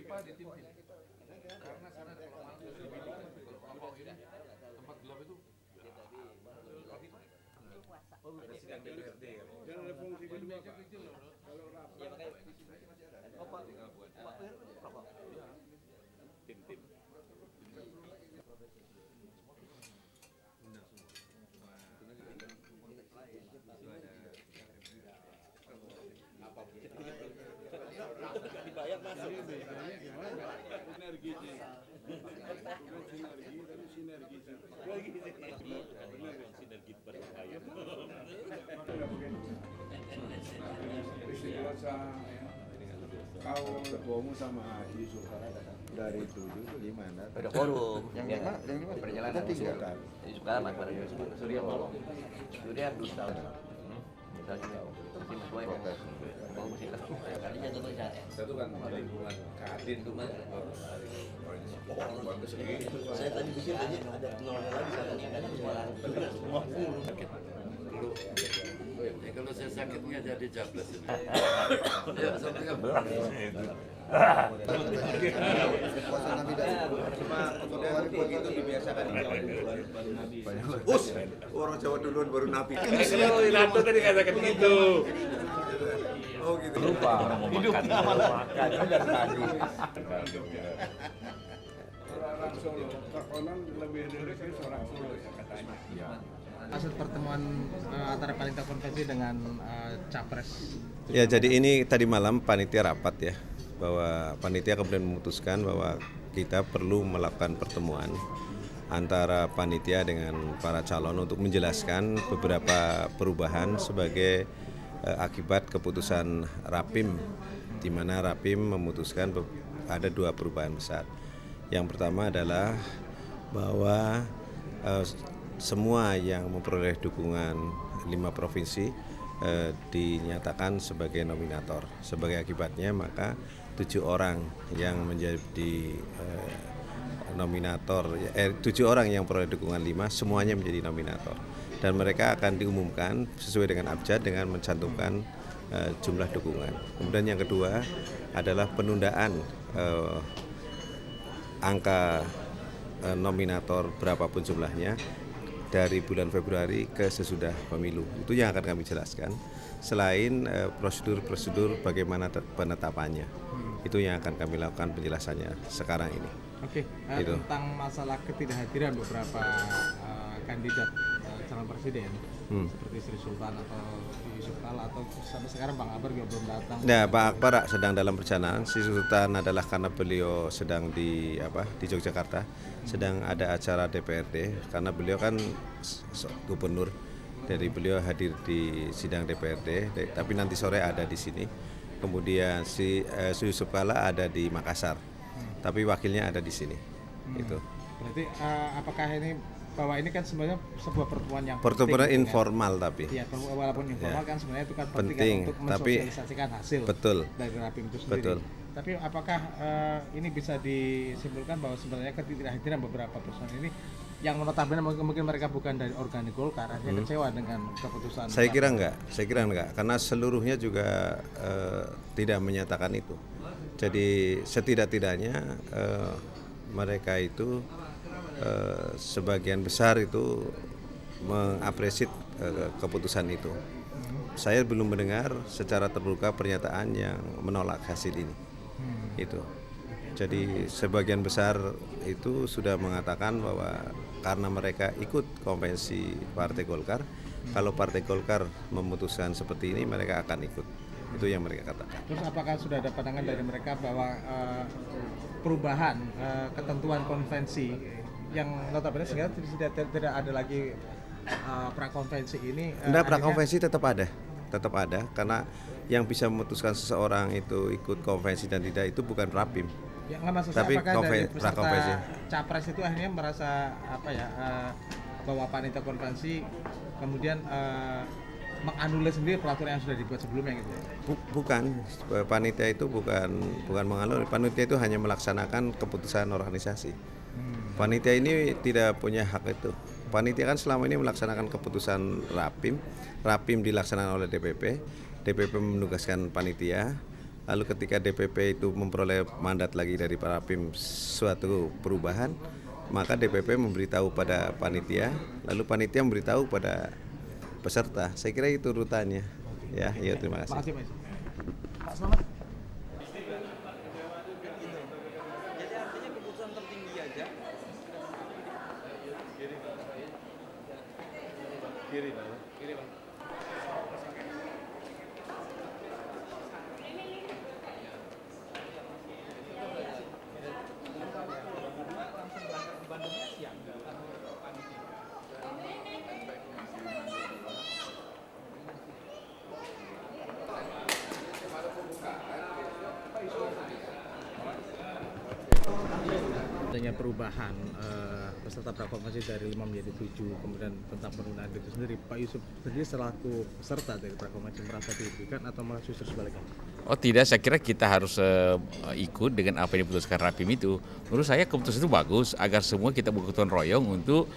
Pak di tim ini. Karena sana kalau malam itu lebih dingin, kalau awal ini tempat gelap itu pagi Pak. Oh, ada sidang DPRD ya. Dan ada fungsi kedua Meja Pak. kecil loh. Kalau rapat Iya makanya. Oh Pak, Pak Heru rokok. Tim. Dibayar masuk. gimana? Sinerginya. Bukan sinergi, tapi sinergi. Sinergi berbahaya. Peristiwa kau ketuamu sama Yusuf dari 7 ke 5 Ada forum. Yang lima perjalanan tinggal. Yusuf Kala Mas bareng Surya Paloh. Surya dusta. Misalnya tim gue kan. Oh masih kan. Kalinya tuh bisa. Satu kan lingkungan Kadin tuh Mas harus orang kesini. Saya tadi pikir ada keluarga lagi saya tadi ada semua full. Dulu Ya, kalau saya sakit nggak jadi capres ini. Ya, sampai kan. Suasana tidak begitu dibiasakan di Jawa duluan baru Nabi. orang Jawa duluan baru Nabi. Wiranto tadi katakan gitu. Oh gitu. Lupa hidup makan dari tadi. orang Solo. Konon lebih dari seorang Solo ya katanya. Maksud pertemuan antara panitia konvensi dengan capres. Ya, jadi ini tadi malam panitia rapat ya, bahwa panitia kemudian memutuskan bahwa kita perlu melakukan pertemuan antara panitia dengan para calon untuk menjelaskan beberapa perubahan sebagai akibat keputusan Rapim, di mana Rapim memutuskan ada dua perubahan besar. Yang pertama adalah bahwa semua yang memperoleh dukungan 5 provinsi dinyatakan sebagai nominator. Sebagai akibatnya maka 7 orang yang menjadi nominator, 7 orang yang memperoleh dukungan 5 semuanya menjadi nominator. Dan mereka akan diumumkan sesuai dengan abjad dengan mencantumkan jumlah dukungan. Kemudian yang kedua adalah penundaan angka nominator berapapun jumlahnya dari bulan Februari ke sesudah pemilu. Itu yang akan kami jelaskan. Selain prosedur-prosedur bagaimana penetapannya. Itu yang akan kami lakukan penjelasannya sekarang ini. Oke, Itu. tentang masalah ketidakhadiran beberapa kandidat calon presiden seperti Sri Sultan atau Yusuf Kala atau sampai sekarang Bang Akbar juga belum datang. Nah, Pak Akbar sedang dalam perjalanan. Si Sultan adalah karena beliau sedang di Yogyakarta, sedang ada acara DPRD karena beliau kan gubernur. Dari beliau hadir di sidang DPRD, tapi nanti sore ada di sini. Kemudian si Yusuf Kala ada di Makassar, tapi wakilnya ada di sini. Itu. Berarti apakah ini bahwa ini kan sebenarnya sebuah pertemuan yang Pertemuan penting, informal tapi. Ya, walaupun informal kan sebenarnya itu kan penting, Penting, kan, untuk tapi mensosialisasikan hasil betul. dari Rapim itu sendiri. Betul. Tapi apakah ini bisa disimpulkan bahwa sebenarnya ketidakhadiran beberapa personel ini yang notabene mungkin mereka bukan dari organik Golkar, akhirnya kecewa dengan keputusan? Saya kira enggak, karena seluruhnya juga tidak menyatakan itu. Jadi setidak-tidaknya mereka itu sebagian besar itu mengapresiasi keputusan itu. Saya belum mendengar secara terbuka pernyataan yang menolak hasil ini. Itu. Jadi sebagian besar itu sudah mengatakan bahwa karena mereka ikut konvensi Partai Golkar, kalau Partai Golkar memutuskan seperti ini mereka akan ikut. Itu yang mereka katakan. Terus apakah sudah ada pandangan dari mereka bahwa perubahan ketentuan konvensi yang notabene sehingga tidak ada lagi prakonvensi ini? Prakonvensi tetap ada karena yang bisa memutuskan seseorang itu ikut konvensi dan tidak itu bukan Rapim. Ya nggak maksud Tapi saya apakah dari prakonvensi. peserta capres itu akhirnya merasa bahwa panitia konvensi kemudian menganulir sendiri peraturan yang sudah dibuat sebelumnya gitu ya? Bukan, panitia itu bukan menganulir, panitia itu hanya melaksanakan keputusan organisasi. Panitia ini tidak punya hak itu. Panitia kan selama ini melaksanakan keputusan Rapim dilaksanakan oleh DPP menugaskan panitia, Lalu ketika DPP itu memperoleh mandat lagi dari para PIM suatu perubahan, maka DPP memberitahu pada panitia, lalu panitia memberitahu pada peserta. Saya kira itu urutannya. Ya, terima kasih. Makasih Pak. Pak Selamat. Jadi artinya keputusan tertinggi aja. Kiri, Pak. Adanya perubahan peserta prakonvensi dari 5 menjadi 7, kemudian tentang penggunaan itu sendiri, Pak Yusuf sendiri selaku peserta dari prakonvensi merasa dirugikan atau malah justru sebaliknya? Oh tidak, saya kira kita harus ikut dengan apa yang diputuskan Rapim itu. Menurut saya keputusan itu bagus agar semua kita bergotong royong untuk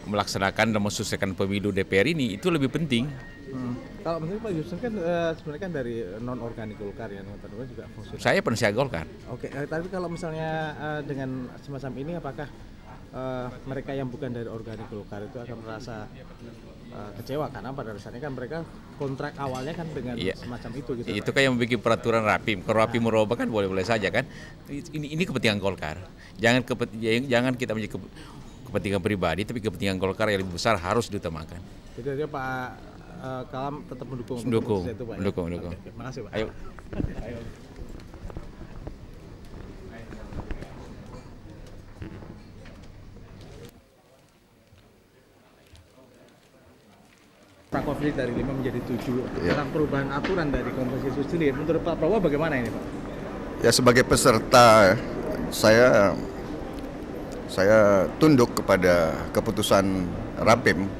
melaksanakan dan mensukseskan pemilu DPR ini, itu lebih penting. Kalau menurut Pak Yusuf kan sebenarnya kan dari non organik Golkar ya, teman-teman juga fungsi. Saya penasihat Golkar. Oke, tapi kalau misalnya dengan semacam ini, apakah mereka yang bukan dari organik Golkar itu akan merasa kecewa karena pada dasarnya kan mereka kontrak awalnya kan dengan semacam itu gitu. Itu kan yang membuat peraturan Rapim. Kalau Rapim merubah kan boleh-boleh saja kan. Ini kepentingan Golkar. Jangan kita menjadi kepentingan pribadi, tapi kepentingan Golkar yang lebih besar harus diutamakan. Jadi Pak Kalam tetap mendukung. Mendukung. Oke, terima kasih Pak. Ayo. Prakonvensi dari 5 menjadi 7 tentang perubahan aturan dari konvensi itu sendiri. Menurut Pak Prabowo bagaimana ini Pak? Ya sebagai peserta saya tunduk kepada keputusan Rapim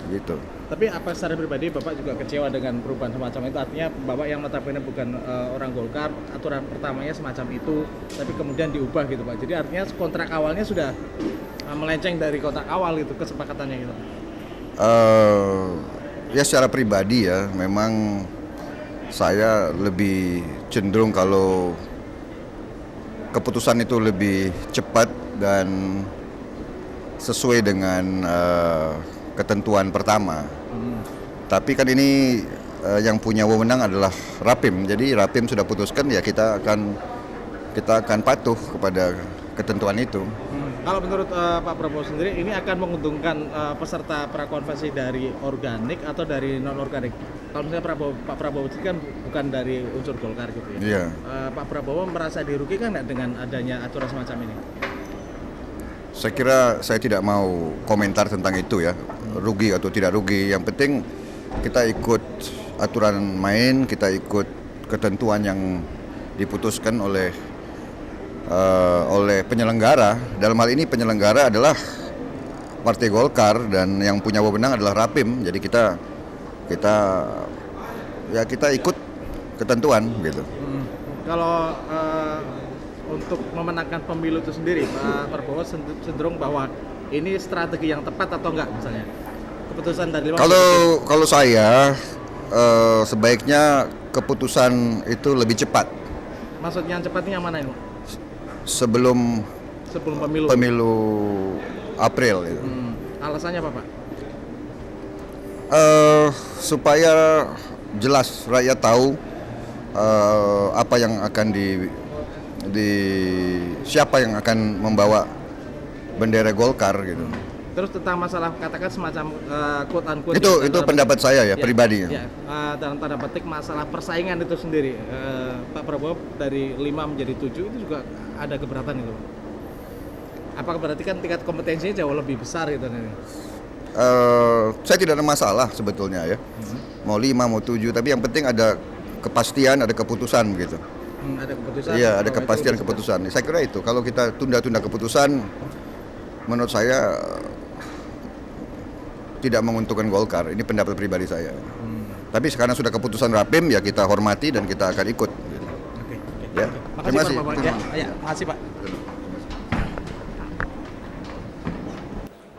gitu. Tapi apa secara pribadi Bapak juga kecewa dengan perubahan semacam itu? Artinya Bapak yang notabene bukan orang Golkar, aturan pertamanya semacam itu, tapi kemudian diubah gitu Pak. Jadi artinya kontrak awalnya sudah melenceng dari kontrak awal gitu, kesepakatannya gitu. Ya secara pribadi ya, memang saya lebih cenderung kalau keputusan itu lebih cepat dan sesuai dengan ketentuan pertama. Tapi kan ini yang punya wewenang adalah Rapim. Jadi Rapim sudah putuskan ya kita akan patuh kepada ketentuan itu. Kalau menurut Pak Prabowo sendiri ini akan menguntungkan peserta prakonvensi dari organik atau dari non organik? Kalau misalnya Pak Prabowo itu kan bukan dari unsur Golkar gitu ya. Iya. Pak Prabowo merasa dirugikan nggak dengan adanya aturan semacam ini? Saya kira saya tidak mau komentar tentang itu ya, rugi atau tidak rugi. Yang penting kita ikut aturan main, kita ikut ketentuan yang diputuskan oleh penyelenggara. Dalam hal ini penyelenggara adalah Partai Golkar dan yang punya wewenang adalah Rapim. Jadi kita ikut ketentuan gitu. Kalau untuk memenangkan pemilu itu sendiri, Pak Prabowo cenderung bahwa ini strategi yang tepat atau enggak misalnya? Keputusan dari 5. Kalau saya sebaiknya keputusan itu lebih cepat. Maksudnya yang cepatnya yang mana ini? Sebelum pemilu April itu. Alasannya apa Pak? Supaya jelas rakyat tahu apa yang akan siapa yang akan membawa bendera Golkar gitu. Terus tentang masalah katakan semacam quote unquote itu pendapat saya ya pribadi. Ya, dalam tanda petik masalah persaingan itu sendiri, Pak Prabowo dari 5 menjadi 7 itu juga ada keberatan itu. Apakah berarti kan tingkat kompetensinya jauh lebih besar gitu nih? Saya tidak ada masalah sebetulnya ya. Mau 5 mau 7 tapi yang penting ada kepastian, ada keputusan gitu. Ada keputusan. Iya, ada kepastian keputusan. Saya kira itu. Kalau kita tunda-tunda keputusan, menurut saya tidak menguntungkan Golkar. Ini pendapat pribadi saya. Tapi sekarang sudah keputusan Rapim, ya kita hormati dan kita akan ikut. Oke. Ya. Makasih Pak. Ya, makasih Pak.